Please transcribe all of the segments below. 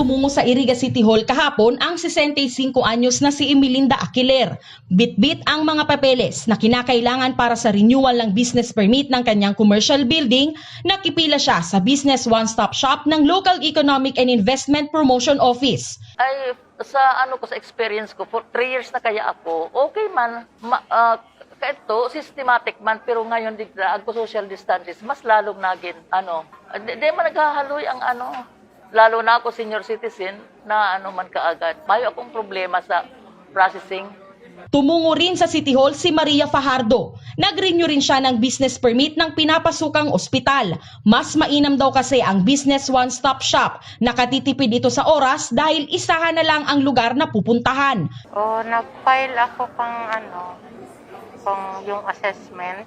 tumungo sa Iriga City Hall kahapon ang 65 anyos na si Emelinda Aquiler. Bitbit ang mga papeles na kinakailangan para sa renewal ng business permit ng kanyang commercial building. Nakipila siya sa Business One-Stop Shop ng Local Economic and Investment Promotion Office. Ay, sa experience ko, for 3 years na kaya ako, okay man, ito, systematic man, pero ngayon ako social distances, mas lalong naging, di man naghahaloy ang lalo na ako senior citizen, na man kaagad. Mayo akong problema sa processing. Tumungo rin sa City Hall si Maria Fajardo. Nag-renew rin siya ng business permit ng pinapasukang ospital. Mas mainam daw kasi ang Business One-Stop Shop. Nakatitipid ito sa oras dahil isahan na lang ang lugar na pupuntahan. Nag-file ako pang yung assessment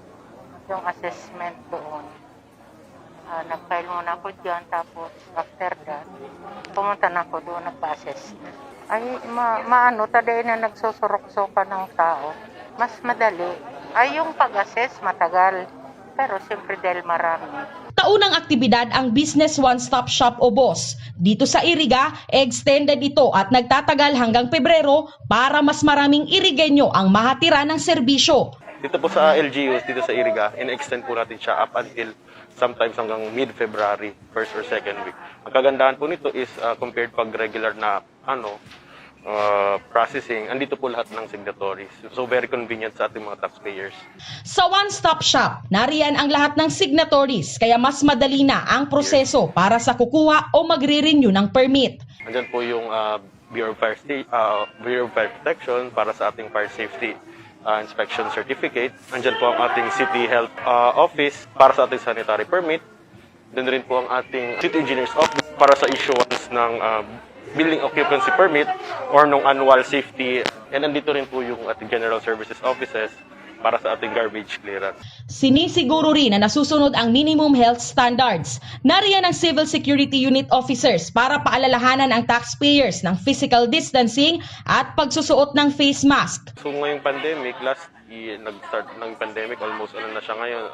doon. Nag-file muna ako dyan, tapos after that, pumunta na ako doon, nagpa-assess. Ay, taday na nagsusurok-suka ng tao. Mas madali. Ay, yung pag-assess, matagal. Pero siyempre dahil marami. Taunang aktibidad ang Business One-Stop Shop o BOSS. Dito sa Iriga, extended ito at nagtatagal hanggang Pebrero para mas maraming Irigenyo ang mahatira ng serbisyo. Dito po sa LGUs, dito sa Iriga, in-extend po natin siya up until sometimes hanggang mid-February, first or second week. Ang kagandahan po nito is compared pag regular na processing, andito po lahat ng signatories. So very convenient sa ating mga taxpayers. Sa One-Stop Shop, nariyan ang lahat ng signatories kaya mas madali na ang proseso para sa kukuha o magre-renew ng permit. Andyan po yung Bureau of Fire Protection para sa ating fire safety inspection certificate. Andyan po ang ating City Health Office para sa ating sanitary permit. Then rin po ang ating City Engineer's Office para sa issuance ng building occupancy permit or nung annual safety. And andito rin po yung ating General Services Offices para sa ating garbage clearance. Sinisiguro rin na nasusunod ang minimum health standards. Nariyan ang Civil Security Unit Officers para paalalahanan ang taxpayers ng physical distancing at pagsusuot ng face mask. So ngayong pandemic, nag-start ng pandemic, almost na siya ngayon,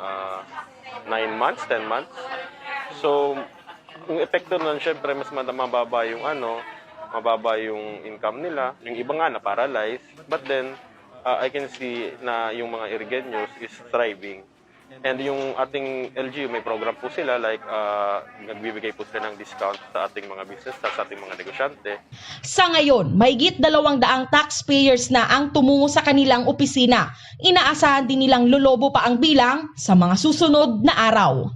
9 months, 10 months. So, yung epekto nun, syempre, mas mababa yung mababa yung income nila. Yung iba nga na-paralyze. But then, I can see na yung mga Irigenyos is thriving. And yung ating LGU, may program po sila, like nagbibigay po sila ng discount sa ating mga business, sa ating mga negosyante. Sa ngayon, mahigit 200 taxpayers na ang tumungo sa kanilang opisina. Inaasahan din nilang lolobo pa ang bilang sa mga susunod na araw.